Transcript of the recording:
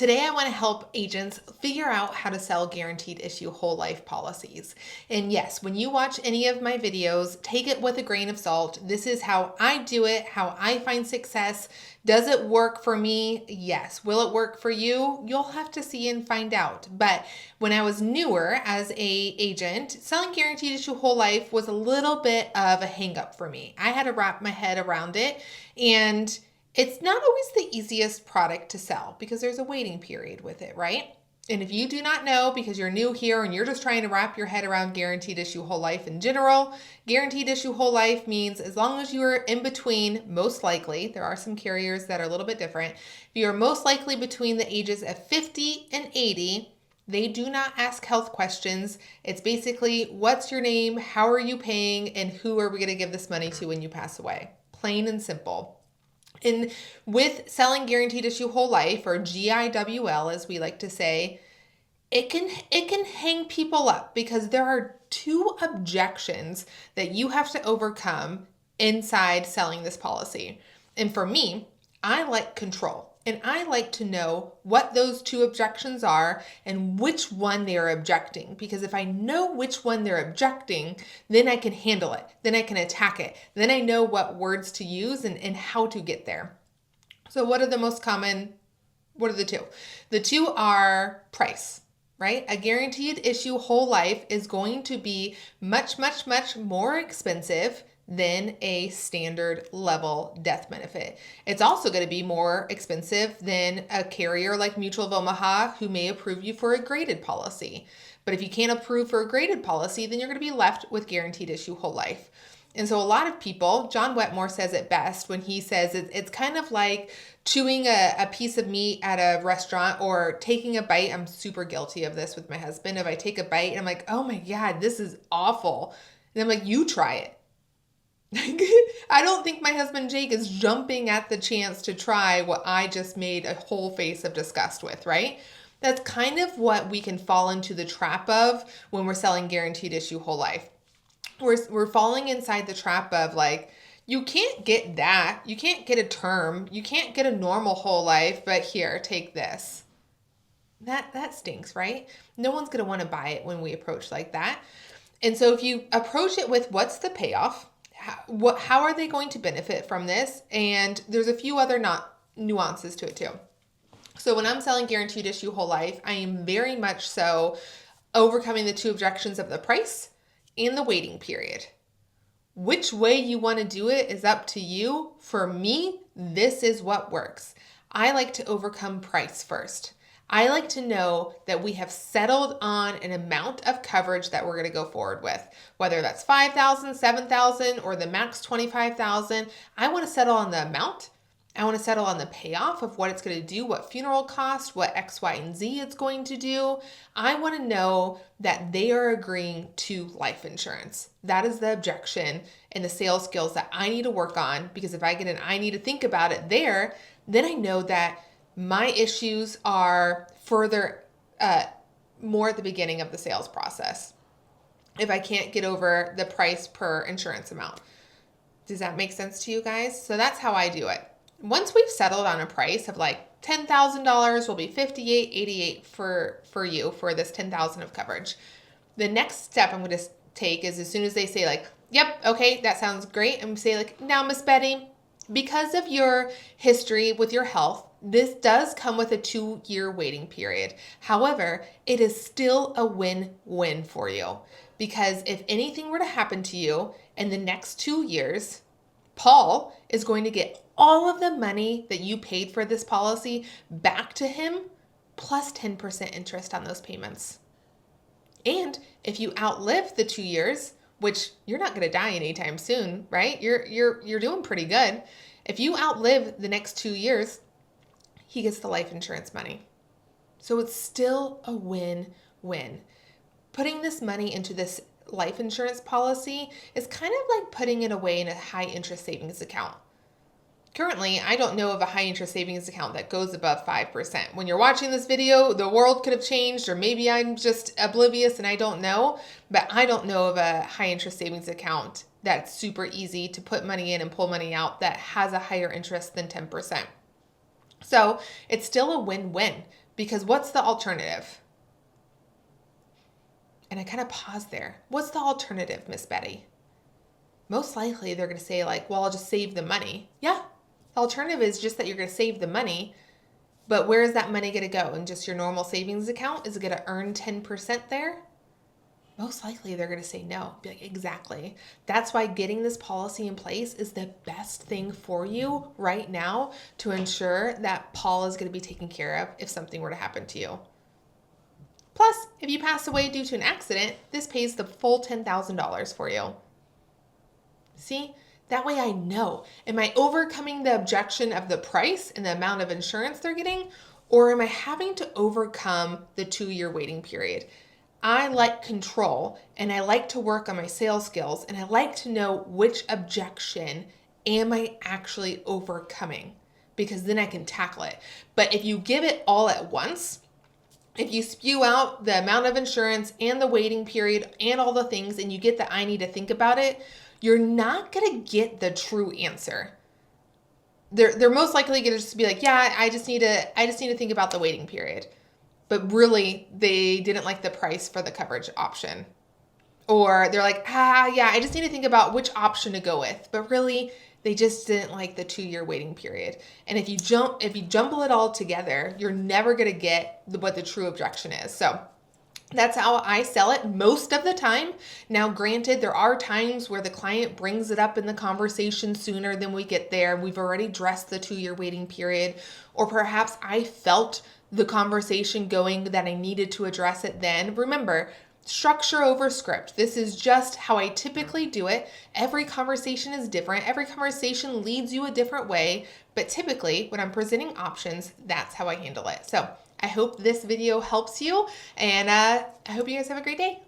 Today, I want to help agents figure out how to sell guaranteed issue whole life policies. And yes, when you watch any of my videos, take it with a grain of salt. This is how I do it, how I find success. Does it work for me? Yes. Will it work for you? You'll have to see and find out. But when I was newer as a agent, selling guaranteed issue whole life was a little bit of a hang up for me. I had to wrap my head around it, and it's not always the easiest product to sell because there's a waiting period with it, right? And if you do not know because you're new here and you're just trying to wrap your head around guaranteed issue whole life in general, guaranteed issue whole life means as long as you are in between, most likely, there are some carriers that are a little bit different. If you are most likely between the ages of 50 and 80, they do not ask health questions. It's basically, what's your name, how are you paying, and who are we going to give this money to when you pass away? Plain and simple. And with selling guaranteed issue whole life, or GIWL as we like to say, it can hang people up because there are two objections that you have to overcome inside selling this policy. And for me, I like control. And I like to know what those two objections are and which one they are objecting. Because if I know which one they're objecting, then I can handle it. Then I can attack it. Then I know what words to use and how to get there. So what are the most common? What are the two? The two are price, right? A guaranteed issue whole life is going to be much, much, much more expensive than a standard level death benefit. It's also going to be more expensive than a carrier like Mutual of Omaha who may approve you for a graded policy. But if you can't approve for a graded policy, then you're going to be left with guaranteed issue whole life. And so a lot of people, John Wetmore says it best when he says it's kind of like chewing a piece of meat at a restaurant or taking a bite. I'm super guilty of this with my husband. If I take a bite and I'm like, oh my God, this is awful. And I'm like, you try it. I don't think my husband Jake is jumping at the chance to try what I just made a whole face of disgust with, right? That's kind of what we can fall into the trap of when we're selling guaranteed issue whole life. We're falling inside the trap of like, you can't get that. You can't get a term. You can't get a normal whole life, but here, take this. That stinks, right? No one's going to want to buy it when we approach like that. And so if you approach it with what's the payoff, how are they going to benefit from this? And there's a few other nuances to it too. So when I'm selling guaranteed issue whole life, I am very much so overcoming the two objections of the price and the waiting period. Which way you want to do it is up to you. For me, this is what works. I like to overcome price first. I like to know that we have settled on an amount of coverage that we're going to go forward with, whether that's $5,000, $7,000, or the max $25,000. I want to settle on the amount. I want to settle on the payoff of what it's going to do, what funeral cost, what X, Y, and Z it's going to do. I want to know that they are agreeing to life insurance. That is the objection and the sales skills that I need to work on, because if I get an I need to think about it there, then I know that my issues are further, more at the beginning of the sales process. If I can't get over the price per insurance amount. Does that make sense to you guys? So that's how I do it. Once we've settled on a price of like $10,000 will be $58.88 for you for this $10,000 of coverage. The next step I'm going to take is as soon as they say like, yep, okay, that sounds great. I'm going to say like, now Miss Betty, because of your history with your health, this does come with a 2-year waiting period. However, it is still a win-win for you, because if anything were to happen to you in the next 2 years, Paul is going to get all of the money that you paid for this policy back to him, plus 10% interest on those payments. And if you outlive the 2 years, which you're not going to die anytime soon, right? You're doing pretty good. If you outlive the next 2 years, he gets the life insurance money. So it's still a win-win. Putting this money into this life insurance policy is kind of like putting it away in a high interest savings account. Currently, I don't know of a high interest savings account that goes above 5%. When you're watching this video, the world could have changed, or maybe I'm just oblivious and I don't know, but I don't know of a high interest savings account that's super easy to put money in and pull money out that has a higher interest than 10%. So it's still a win-win. Because what's the alternative? And I kind of pause there. What's the alternative, Miss Betty? Most likely they're going to say like, well, I'll just save the money. Yeah. The alternative is just that you're going to save the money, but where is that money going to go? In just your normal savings account? Is it going to earn 10% there? Most likely they're going to say no. Be like, exactly. That's why getting this policy in place is the best thing for you right now to ensure that Paul is going to be taken care of if something were to happen to you. Plus, if you pass away due to an accident, this pays the full $10,000 for you. See? That way I know, am I overcoming the objection of the price and the amount of insurance they're getting, or am I having to overcome the 2-year waiting period? I like control, and I like to work on my sales skills, and I like to know which objection am I actually overcoming, because then I can tackle it. But if you give it all at once, if you spew out the amount of insurance and the waiting period and all the things, and you get the I need to think about it, you're not going to get the true answer. They're most likely going to just be like, yeah, I just need to think about the waiting period. But really, they didn't like the price for the coverage option. Or they're like, yeah, I just need to think about which option to go with. But really, they just didn't like the 2-year waiting period. And if you jumble it all together, you're never going to get what the true objection is. So that's how I sell it most of the time. Now, granted, there are times where the client brings it up in the conversation sooner than we get there. We've already addressed the 2-year waiting period, or perhaps I felt the conversation going that I needed to address it then. Remember, structure over script. This is just how I typically do it. Every conversation is different. Every conversation leads you a different way, but typically when I'm presenting options, that's how I handle it. So I hope this video helps you, and I hope you guys have a great day.